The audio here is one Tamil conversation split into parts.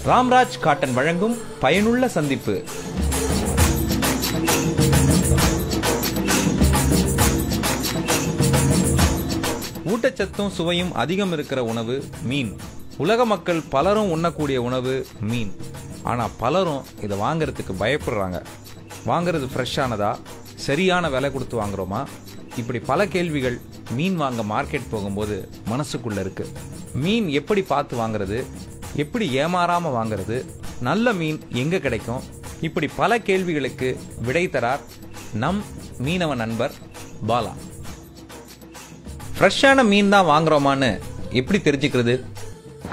ராம்ராஜ் காட்டன் வழங்கும் பயனுள்ள சந்திப்பு. ஊட்டச்சத்தும் சுவையும் அதிகம் இருக்கிற உணவு மீன். உலக மக்கள் பலரும் உண்ணக்கூடிய உணவு மீன். ஆனா பலரும் இதை வாங்கறதுக்கு பயப்படுறாங்க. வாங்குறது ஃப்ரெஷ்ஷானதா, சரியான விலை கொடுத்து வாங்குறோமா, இப்படி பல கேள்விகள் மீன் வாங்க மார்க்கெட் போகும்போது மனசுக்குள்ள இருக்கு. மீன் எப்படி பார்த்து வாங்குறது, எப்படி ஏமாறாம வாங்குறது, நல்ல மீன் எங்க கிடைக்கும், இப்படி பல கேள்விகளுக்கு விடை தரார் நம் மீனவ நண்பர் பாலா. ஃப்ரெஷ்ஷான மீன் தான் வாங்குறோமான்னு எப்படி தெரிஞ்சுக்கிறது?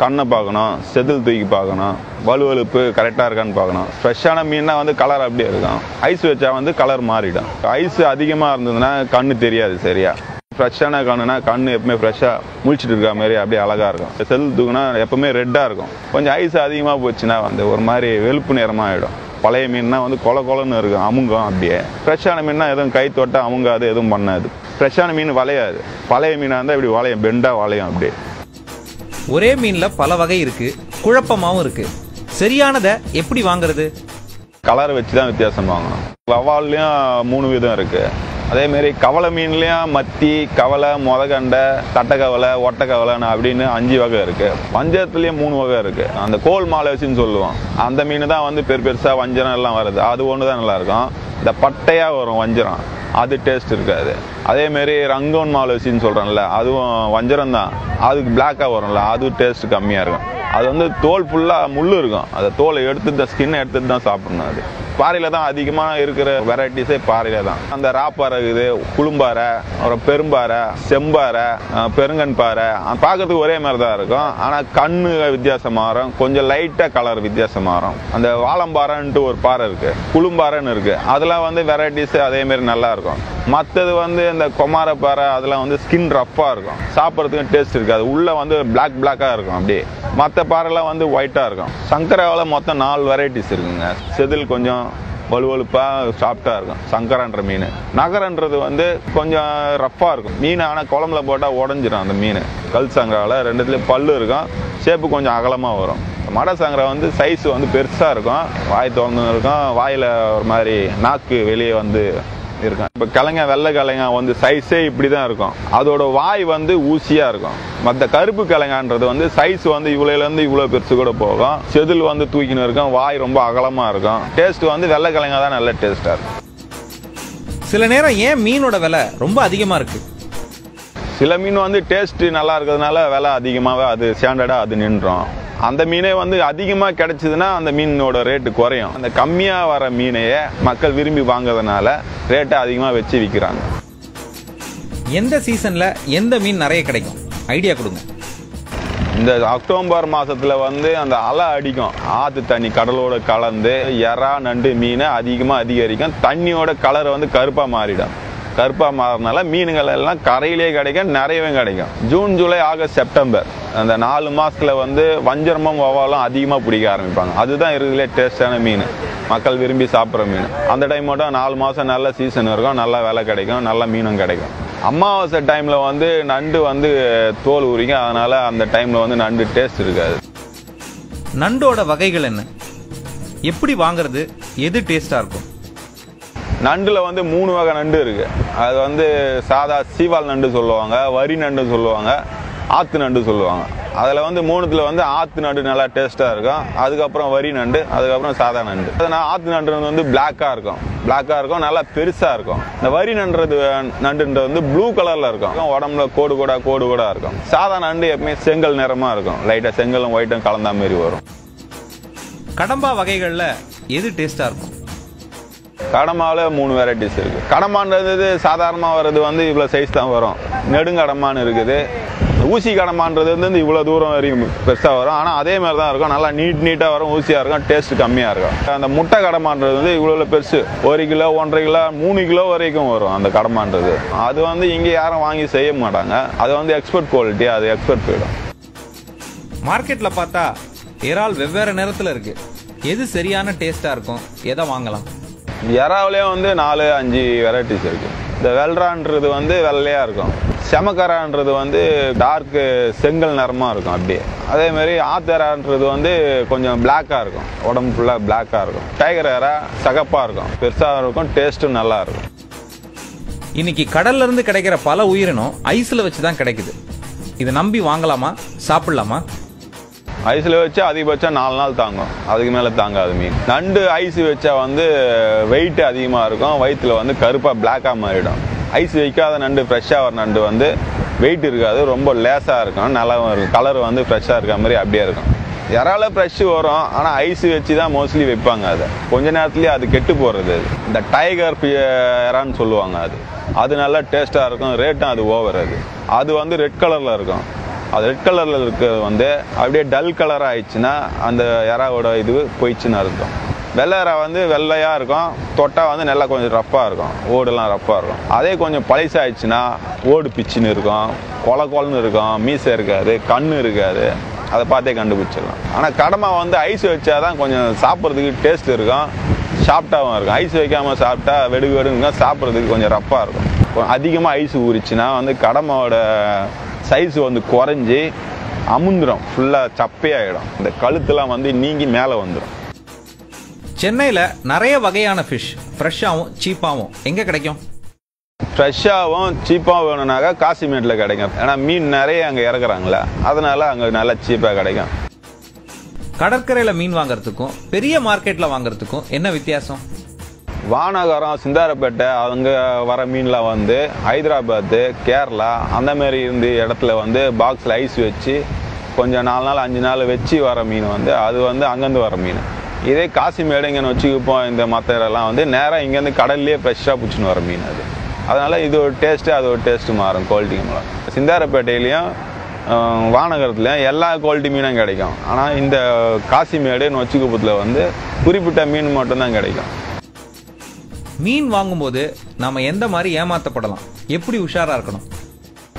கண்ணை பார்க்கணும், செதில் தூக்கி பார்க்கணும், வலுவலுப்பு கரெக்டாக இருக்கான்னு பார்க்கணும். ஃப்ரெஷ்ஷான மீன்னா வந்து கலர் அப்படியே இருக்கும். ஐஸ் வச்சா வந்து கலர் மாறிடும். ஐஸ் அதிகமாக இருந்ததுன்னா கண்ணு தெரியாது சரியா. ஃப்ரெஷ்ஷான கண்ணுனா கண்ணு எப்பவுமே ஃப்ரெஷ்ஷாக முழிச்சிட்டு இருக்க மாதிரி அப்படியே அழகாக இருக்கும். செதில் தூக்குனா எப்பவுமே ரெட்டாக இருக்கும். கொஞ்சம் ஐஸ் அதிகமாக போச்சுன்னா வந்து ஒரு மாதிரி வெளுப்பு நிறமாக ஆகிடும். பழைய மீன்னா வந்து கொலன்னு இருக்கும், அமுங்கும். அப்படியே ஃப்ரெஷ்ஷான மீன்னா எதுவும் கை தொட்டால் அமுங்காது, எதுவும் பண்ணாது. ஃப்ரெஷ்ஷான மீன் வளையாது. பழைய மீனாக இருந்தால் இப்படி வளையும், பெண்டாக வளையும். அப்படியே ஒரே மீன்ல பல வகை இருக்கு, குழப்பமாவும் இருக்கு. சரியானதை எப்படி வாங்குறது? கலரை வச்சு தான் வித்தியாசம் வாங்கணும். வவ்வால்லையும் 3 விதம் இருக்கு. அதேமாரி கவலை மீன்லையும் மத்தி, கவலை, முதகண்டை, தட்டைக்கவலை, ஒட்டைக்கவலைன்னு அப்படின்னு 5 வகை இருக்கு. வஞ்சரத்துலேயும் 3 வகை இருக்கு. அந்த கோல் மாலை வச்சுன்னு சொல்லுவோம். அந்த மீன் தான் வந்து பெருசா வஞ்சரம் எல்லாம் வருது. அது ஒன்று தான் நல்லா இருக்கும். இந்த பட்டையா வரும் வஞ்சரம், அது டேஸ்ட் இருக்காது. அதேமாரி ரங்கோன் மாலை வச்சுன்னு சொல்றேன்ல, அதுவும் வஞ்சரம் தான். அதுக்கு பிளாக்கா வரும்ல, அது டேஸ்ட் கம்மியா இருக்கும். அது வந்து தோல் ஃபுல்லா முள்ளு இருக்கும். அந்த தோலை எடுத்து ஸ்கின்னை எடுத்துட்டு தான் சாப்பிடணும். அது பாறையில தான் அதிகமாக இருக்கிற வெரைட்டிஸே பாறையில தான். அந்த ராப்பாறை இருக்குது, குளும்பாறை, அப்புறம் பெரும்பாறை, செம்பாறை, பெருங்கன் பாறை. பார்க்கறதுக்கு ஒரே மாதிரி தான் இருக்கும். ஆனால் கண்ணு வித்தியாசம் மாறும், கொஞ்சம் லைட்டாக கலர் வித்தியாசம் மாறும். அந்த வாழம்பாறைன்ட்டு ஒரு பாறை இருக்கு, குளும்பாறைன்னு இருக்கு. அதெல்லாம் வந்து வெரைட்டிஸ் அதே மாதிரி நல்லா இருக்கும். மற்றது வந்து இந்த கொமார பாறை, அதெல்லாம் வந்து ஸ்கின் ரஃப்பாக இருக்கும், சாப்பிட்றதுக்கு டேஸ்ட் இருக்காது. உள்ள வந்து பிளாக்காக இருக்கும். அப்படியே மற்ற பாறைலாம் வந்து ஒயிட்டாக இருக்கும். சங்கராவில் மொத்தம் 4 வெரைட்டிஸ் இருக்குங்க. செதில் கொஞ்சம் வலுவலுப்பா சாஃப்டா இருக்கும் சங்கரான்ற மீன். நகரன்றது வந்து கொஞ்சம் ரஃப்பா இருக்கும் மீன். ஆனால் குழம்புல போட்டால் உடஞ்சிடும் அந்த மீன். கல் சங்கராவில் 2த்துலேயும் பல்லு இருக்கும், ஷேப்பு கொஞ்சம் அகலமாக வரும். மட சங்கரா வந்து சைஸ் வந்து பெருசாக இருக்கும், வாய் திறந்து இருக்கும், வாயில் ஒரு மாதிரி நாக்கு வெளியே வந்து இருக்கும். இப்போ கிழங்க, வெள்ளை கிழங்கா வந்து சைஸே இப்படி தான் இருக்கும். அதோட வாய் வந்து ஊசியாக இருக்கும். மற்ற கருப்பு கிழங்கான்றது வந்து சைஸ் வந்து இவ்வளோலேருந்து இவ்வளோ பெருசு கூட போகும். செதில் வந்து தூக்கின்னு இருக்கும், வாய் ரொம்ப அகலமாக இருக்கும். டேஸ்ட் வந்து வெள்ளை கிழங்கா தான் நல்ல டேஸ்ட்டாக இருக்கும். சில நேரம் ஏன் மீனோட விலை ரொம்ப அதிகமாக இருக்கு? சில மீன் வந்து டேஸ்ட் நல்லா இருக்கிறதுனால விலை அதிகமாகவே அது ஸ்டாண்டர்டாக அது நின்றோம். அந்த மீனே வந்து அதிகமாக கிடைச்சதுன்னா அந்த மீனோட ரேட்டு குறையும். அந்த கம்மியாக வர மீனையே மக்கள் விரும்பி வாங்குறதுனால ரேட்டை அதிகமாக வச்சு விற்கிறாங்க. எந்த சீசன்ல எந்த மீன் நிறைய கிடைக்கும், ஐடியா கொடுங்க. இந்த அக்டோபர் மாசத்துல வந்து அந்த அலை அடிக்கும், ஆத்து தண்ணி கடலோட கலந்து எறா, நண்டு, மீனை அதிகமாக அதிகரிக்கும். தண்ணியோட கலர் வந்து கருப்பாக மாறிடும். கருப்பாக மாறினால மீன்கள் எல்லாம் கரையிலே கிடைக்கும், நிறையவே கிடைக்கும். ஜூன், ஜூலை, ஆகஸ்ட், செப்டம்பர் அந்த 4 மாசத்துல வந்து வஞ்சரமும் வவ்வாலும் அதிகமாக பிடிக்க ஆரம்பிப்பாங்க. அதுதான் இருக்கிறதுலே டேஸ்டான மீன், மக்கள் விரும்பி சாப்பிட்ற மீன். அந்த டைம் மட்டும் 4 மாதம் நல்ல சீசன் இருக்கும், நல்ல விலை கிடைக்கும், நல்ல மீனும் கிடைக்கும். அமாவாசை டைம்ல வந்து நண்டு வந்து தோல் உரிக்கும், அதனால அந்த டைம்ல வந்து நண்டு டேஸ்ட் இருக்காது. நண்டோட வகைகள் என்ன, எப்படி வாங்குறது, எது டேஸ்டா இருக்கும்? நண்டுல வந்து 3 வகை நண்டு இருக்கு. அது வந்து சாதா சீவால் நண்டு சொல்லுவாங்க, வரி நண்டு சொல்லுவாங்க, ஆத்து நண்டு சொல்லுவாங்க. அதில் வந்து 3த்துல வந்து ஆத்து நண்டு நல்லா டேஸ்ட்டாக இருக்கும், அதுக்கப்புறம் வரி நண்டு, அதுக்கப்புறம் சாதா நண்டு. அதனால் ஆத்து நண்டு வந்து பிளாக்காக இருக்கும், நல்லா பெருசாக இருக்கும். இந்த வரி நண்டுன்றது வந்து ப்ளூ கலரில் இருக்கும், உடம்புல கோடு கூட இருக்கும். சாதா நண்டு எப்பவுமே செங்கல் நிறமாக இருக்கும், லைட்டாக செங்கலும் ஒயிட்டும் கலந்த மாதிரி வரும். கடம்பா வகைகளில் எது டேஸ்ட்டாக இருக்கும்? கடம்பாவில் 3 வெரைட்டிஸ் இருக்குது. கடம்பான்றது சாதாரணமாக வர்றது வந்து இவ்வளோ சைஸ் தான் வரும். நெடுங்கடம்பான்னு இருக்குது. ஊசி கடம்பான்றது வந்து இவ்வளோ தூரம் வரைக்கும் பெருசாக வரும். ஆனால் அதே மாதிரி தான் இருக்கும், நல்லா நீட்டாக வரும், ஊசியாக இருக்கும், டேஸ்ட் கம்மியாக இருக்கும். அந்த முட்டை கடம்பான்றது வந்து இவ்வளோ பெருசு, 1 கிலோ, 1.5 கிலோ, 3 கிலோ வரைக்கும் வரும் அந்த கடம்பான்றது. அது வந்து இங்கே யாரும் வாங்கி செய்ய மாட்டாங்க. அது வந்து எக்ஸ்போர்ட் குவாலிட்டி, அது எக்ஸ்போர்ட் போயிடும். மார்க்கெட்டில் பார்த்தா இறால் வெவ்வேறு நேரத்தில் இருக்கு, எது சரியான டேஸ்ட்டாக இருக்கும், எதை வாங்கலாம்? எறாவிலே வந்து 4-5 வெரைட்டிஸ் இருக்கு. இந்த வெள்ளான்றது வந்து வெள்ளையா இருக்கும், செமக்கரான்றது வந்து டார்க் செங்கல் நிறமாக இருக்கும் அப்படியே. அதேமாரி ஆத்தரான்றது வந்து கொஞ்சம் பிளாக்காக இருக்கும், உடம்பு ஃபுல்லாக பிளாக்காக இருக்கும். டைகர் ஏரா சகப்பாக இருக்கும், பெருசாக இருக்கும், டேஸ்ட்டும் நல்லா இருக்கும். இன்னைக்கு கடல்ல இருந்து கிடைக்கிற பல உயிரினம் ஐஸ்ல வச்சு தான் கிடைக்குது. இதை நம்பி வாங்கலாமா, சாப்பிடலாமா? ஐஸில் வச்சா அதிகபட்சம் 4 நாள் தாங்கும், அதுக்கு மேலே தாங்காது மீன். நண்டு ஐஸ் வச்சா வந்து வெயிட் அதிகமாக இருக்கும், வயிற்றுல வந்து கருப்பாக பிளாக்காக மாறிடும். ஐஸ் வைக்காத நண்டு, ஃப்ரெஷ்ஷாக வர நண்டு வந்து வெயிட் இருக்காது, ரொம்ப லேஸாக இருக்கும், நல்லாவும் இருக்கும், கலர் வந்து ஃப்ரெஷ்ஷாக இருக்க மாதிரி அப்படியே இருக்கும். இறால ஃப்ரெஷ்ஷு வரும், ஆனால் ஐஸ் வச்சு தான் மோஸ்ட்லி வைப்பாங்க. அதை கொஞ்ச நேரத்துலேயே அது கெட்டு போகிறது. இந்த டைகர் இறான்னு சொல்லுவாங்க, அது நல்லா டேஸ்ட்டாக இருக்கும், ரேட்டும் அது ஓவர். அது வந்து ரெட் கலரில் இருக்கும். அது ரெட் கலரில் இருக்கிறது வந்து அப்படியே டல் கலராக ஆயிடுச்சுன்னா அந்த இறாவோட இது போயிடுச்சுன்னு அர்த்தம். வெள்ளை இறா வந்து வெள்ளையாக இருக்கும், தொட்டா வந்து நல்லா கொஞ்சம் ரஃப்பாக இருக்கும், ஓடுலாம் ரஃப்பாக இருக்கும். அதே கொஞ்சம் பழசாயிடுச்சுன்னா ஓடு பிச்சுன்னு இருக்கும், கொலன்னு இருக்கும், மீசை இருக்காது, கண் இருக்காது, அதை பார்த்தே கண்டுபிடிச்சிடலாம். ஆனால் கடமை வந்து ஐஸ் வச்சாதான் கொஞ்சம் சாப்பிட்றதுக்கு டேஸ்ட் இருக்கும், சாஃப்டாகவும் இருக்கும். ஐஸ் வைக்காமல் சாப்பிட்டா வெடுங்க சாப்பிட்றதுக்கு கொஞ்சம் ரஃப்பாக இருக்கும். அதிகமாக ஐஸ் ஊறிச்சுன்னா வந்து கடமையோட சைஸ் வந்து குறைஞ்சி அமுந்துடும், ஃபுல்லாக சப்பையாயிடும், இந்த கழுத்துலாம் வந்து நீங்கி மேலே வந்துடும். சென்னையில் நிறைய வகையான ஃபிஷ் ஃப்ரெஷ்ஷாகவும் சீப்பாகவும் எங்கே கிடைக்கும்? ஃப்ரெஷ்ஷாகவும் சீப்பாகவும் வேணும்னாக்கா காசிமேட்டில் கிடைக்கும். ஏன்னா மீன் நிறைய அங்கே இறக்குறாங்களே, அதனால அங்கே நல்லா சீப்பாக கிடைக்கும். கடற்கரையில் மீன் வாங்குறதுக்கும் பெரிய மார்க்கெட்டில் வாங்குறதுக்கும் என்ன வித்தியாசம்? வானகரம், சிந்தாரப்பேட்டை அங்கே வர மீன்லாம் வந்து ஹைதராபாத்து, கேரளா அந்த மாதிரி இருந்து இடத்துல வந்து பாக்ஸில் ஐஸ் வச்சு கொஞ்சம் 4 நாள் 5 நாள் வச்சு வர மீன் வந்து அது வந்து அங்கேருந்து வர மீன். இதே காசிமேடு இங்கே வச்சுக்குப்போம், இந்த மற்ற இதெல்லாம் வந்து நேராக இங்கேருந்து கடல்லையே ஃப்ரெஷ்ஷாக பிடிச்சின்னு வர மீன் அது. அதனால் இது ஒரு டேஸ்ட்டு, அது ஒரு டேஸ்ட்டு மாறும், குவாலிட்டிக்கு மாறும். சிந்தாரப்பேட்டையிலையும் வானகரத்துலையும் எல்லா குவாலிட்டி மீனும் கிடைக்கும். ஆனால் இந்த காசிமேடு நொச்சிக்குப்பத்தில் வந்து குறிப்பிட்ட மீன் மட்டும்தான் கிடைக்கும். மீன் வாங்கும்போது நாம எந்த மாதிரி ஏமாற்றப்படலாம், எப்படி உஷாரா இருக்கணும்?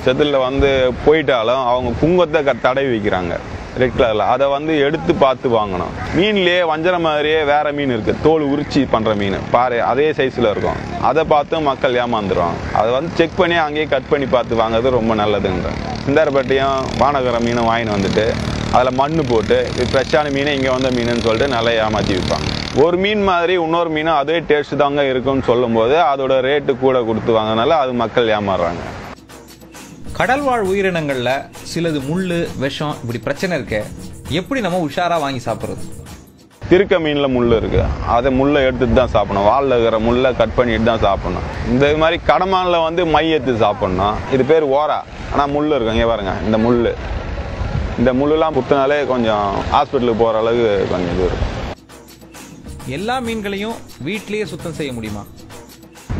செதில் வந்து போயிட்டாலும் அவங்க குங்குமத்தை தடவி வைக்கிறாங்க ரெட் கலரில், அதை வந்து எடுத்து பார்த்து வாங்கணும். மீன்லேயே வஞ்சரம் மாதிரியே வேற மீன் இருக்குது, தோல் உரிச்சி பண்ணுற மீன் பாரு, அதே சைஸில் இருக்கும், அதை பார்த்து மக்கள் ஏமாந்துருவாங்க. அதை வந்து செக் பண்ணி அங்கேயே கட் பண்ணி பார்த்து வாங்குறது ரொம்ப நல்லதுங்க. சிந்தாரப்பேட்டையும் வானகர மீனும் வாங்கின்னு வந்துட்டு அதில் மண் போட்டு இது ஃப்ரெஷ்ஷான மீனை இங்கே வந்த மீனுன்னு சொல்லிட்டு நல்லா ஏமாற்றி விற்பாங்க. ஒரு மீன் மாதிரி இன்னொரு மீனும் அதே டேஸ்ட் தாங்க இருக்குன்னு சொல்லும்போது அதோட ரேட்டு கூட கொடுத்து வாங்கினால அது மக்கள் ஏமாறுறாங்க. கடல்வாழ் உயிரினங்கள்ல சிலது முள்ளு, விஷம், இப்படி பிரச்சனை இருக்க, எப்படி நம்ம உஷாரா வாங்கி சாப்பிட்றது? திருக்க மீன்ல முள் இருக்கு, அதை முள்ளை எடுத்துட்டு தான் சாப்பிடணும், வாலில் இருக்கிற முள்ளை கட் பண்ணிட்டு தான் சாப்பிடணும். இந்த மாதிரி கடமான்ல வந்து மை எடுத்து சாப்பிடணும். இது பேர் ஓரா, ஆனால் முள் இருக்கு, இங்கே பாருங்க இந்த முள்ளுலாம் குத்தினாலே கொஞ்சம் ஹாஸ்பிட்டலுக்கு போகிற அளவுக்கு கொஞ்சம் இது இருக்கும். எல்லா மீன்களையும் வீட்லேயே சுத்தம் செய்ய முடியுமா?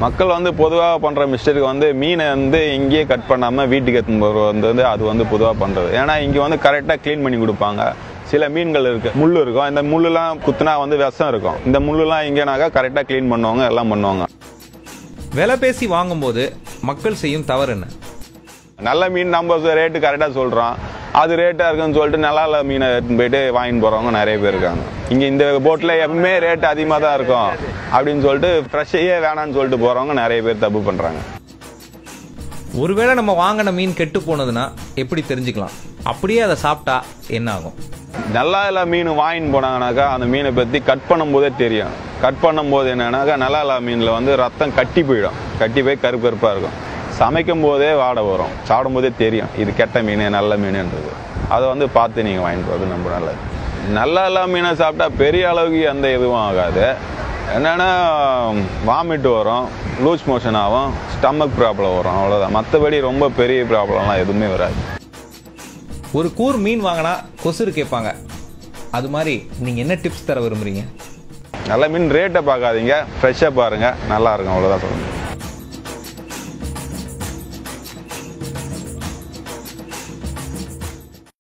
மக்கள் வந்து பொதுவாக பண்ணுற மிஸ்டேக் வந்து மீனை வந்து இங்கேயே கட் பண்ணாமல் வீட்டுக்கு எடுத்துன்னு போகிறது வந்து அது வந்து பொதுவாக பண்ணுறது. ஏன்னா இங்கே வந்து கரெக்டாக க்ளீன் பண்ணி கொடுப்பாங்க. சில மீன்கள் இருக்குது, முள் இருக்கும், இந்த முள்ளுலாம் குத்துனா வந்து விஷம் இருக்கும். இந்த முள்ளுலாம் இங்கேனாக்கா கரெக்டாக க்ளீன் பண்ணுவாங்க, எல்லாம் பண்ணுவாங்க. விலை பேசி வாங்கும்போது மக்கள் செய்யும் தவறு என்ன? நல்ல மீன் நம்ம ரேட்டு கரெக்டாக சொல்கிறோம், அது ரேட்டாக இருக்குன்னு சொல்லிட்டு நல்லா இல்லை மீனை எடுத்துன்னு போயிட்டு வாங்கிட்டு போகிறவங்க நிறைய பேர் இருக்காங்க. இங்கே இந்த போட்டில் எப்பவுமே ரேட்டு அதிகமாக தான் இருக்கும் அப்படின்னு சொல்லிட்டு ஃப்ரெஷ்ஷையே வேணான்னு சொல்லிட்டு போகிறவங்க நிறைய பேர் தப்பு பண்ணுறாங்க. ஒருவேளை நம்ம வாங்கின மீன் கெட்டு போனதுன்னா எப்படி தெரிஞ்சுக்கலாம்? அப்படியே அதை சாப்பிட்டா என்ன ஆகும்? நல்லா இல்லை மீன் வாங்கின்னு போனாங்கனாக்கா அந்த மீனை பற்றி கட் பண்ணும்போதே தெரியும். கட் பண்ணும்போது என்னன்னாக்கா நல்லா இல்லை மீனில் வந்து ரத்தம் கட்டி போயிடும், கட்டி போய் கருப்பு கருப்பாக இருக்கும். சமைக்கும் போதே வாடை வரும், சாப்பிடும் போதே தெரியும் இது கெட்ட மீன் நல்ல மீனுன்றது. அதை வந்து பார்த்து நீங்கள் வாங்கிட்டு போகிறது ரொம்ப நல்லது. நல்லா எல்லா மீனை சாப்பிட்டா பெரிய அளவுக்கு எந்த இதுவும் ஆகாது. என்னென்னா வாமிட் வரும், லூஸ் மோஷன் ஆகும், ஸ்டமக் ப்ராப்ளம் வரும், அவ்வளோதான். மற்றபடி ரொம்ப பெரிய ப்ராப்ளம்லாம் எதுவுமே வராது. ஒரு கூர் மீன் வாங்கினா கொசுறு கேட்பாங்க, அது மாதிரி நீங்கள் என்ன டிப்ஸ் தர விரும்புகிறீங்க? நல்ல மீன் ரேட்டை பார்க்காதீங்க, ஃப்ரெஷ்ஷாக பாருங்கள், நல்லா இருக்கும், அவ்வளோதான் சொல்லுங்கள்.